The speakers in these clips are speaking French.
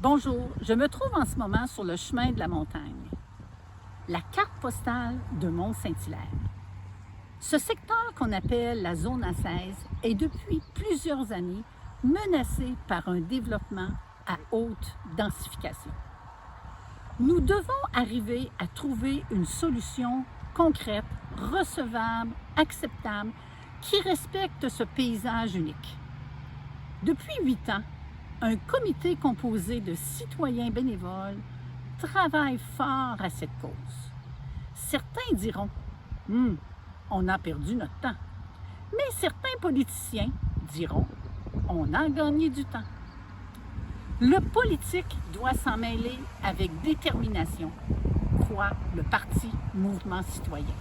Bonjour, je me trouve en ce moment sur le chemin de la montagne, la carte postale de Mont-Saint-Hilaire. Ce secteur qu'on appelle la zone A16 est depuis plusieurs années menacé par un développement à haute densification. Nous devons arriver à trouver une solution concrète, recevable, acceptable, qui respecte ce paysage unique. Depuis 8 ans, un comité composé de citoyens bénévoles travaille fort à cette cause. Certains diront on a perdu notre temps. Mais certains politiciens diront on a gagné du temps. Le politique doit s'en mêler avec détermination, croit le Parti Mouvement citoyen.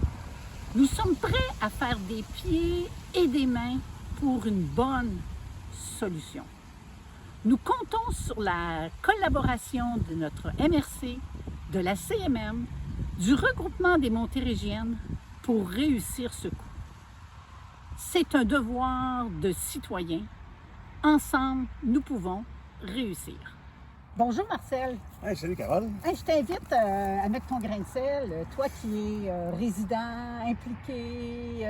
Nous sommes prêts à faire des pieds et des mains pour une bonne solution. Nous comptons sur la collaboration de notre MRC, de la CMM, du regroupement des Montérégiennes pour réussir ce coup. C'est un devoir de citoyen. Ensemble, nous pouvons réussir. Bonjour Marcel. Hey, salut Carole. Hey, je t'invite à mettre ton grain de sel, toi qui es résident, impliqué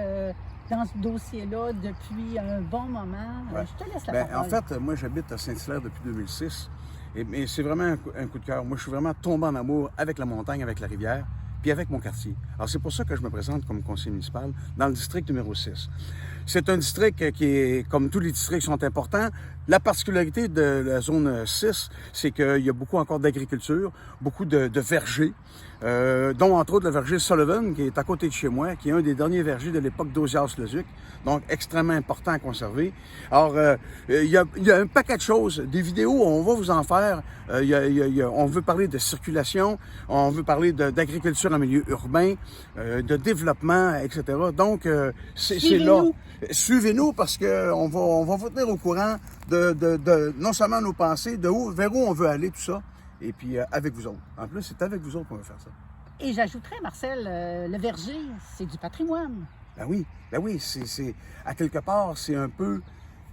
dans ce dossier-là depuis un bon moment. Ouais. Je te laisse la parole. En fait, moi j'habite à Saint-Hilaire depuis 2006 et c'est vraiment un coup de cœur. Moi je suis vraiment tombé en amour avec la montagne, avec la rivière, puis avec mon quartier. Alors c'est pour ça que je me présente comme conseiller municipal dans le district numéro 6. C'est un district qui est, comme tous les districts sont importants. La particularité de la zone 6, c'est qu'il y a beaucoup encore d'agriculture, beaucoup de vergers, dont entre autres le verger Sullivan, qui est à côté de chez moi, qui est un des derniers vergers de l'époque d'Ozias-le-Duc, donc extrêmement important à conserver. Alors, il y a un paquet de choses, des vidéos, on va vous en faire. On veut parler de circulation, on veut parler d'agriculture en milieu urbain, de développement, etc. Donc, c'est là. Suivez-nous parce qu'on va vous tenir au courant de non seulement nos pensées, vers où on veut aller, tout ça, et puis avec vous autres. En plus, c'est avec vous autres qu'on va faire ça. Et j'ajouterais, Marcel, le verger, c'est du patrimoine. Ben oui, c'est à quelque part, c'est un peu,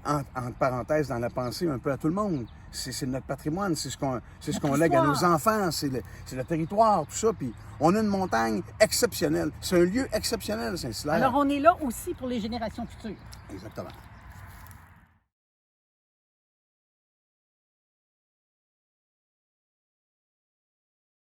entre parenthèses, dans la pensée, un peu à tout le monde. C'est notre patrimoine, c'est ce qu'on lègue à nos enfants, c'est le territoire, tout ça. Puis on a une montagne exceptionnelle. C'est un lieu exceptionnel, Saint-Hilaire. Alors on est là aussi pour les générations futures. Exactement.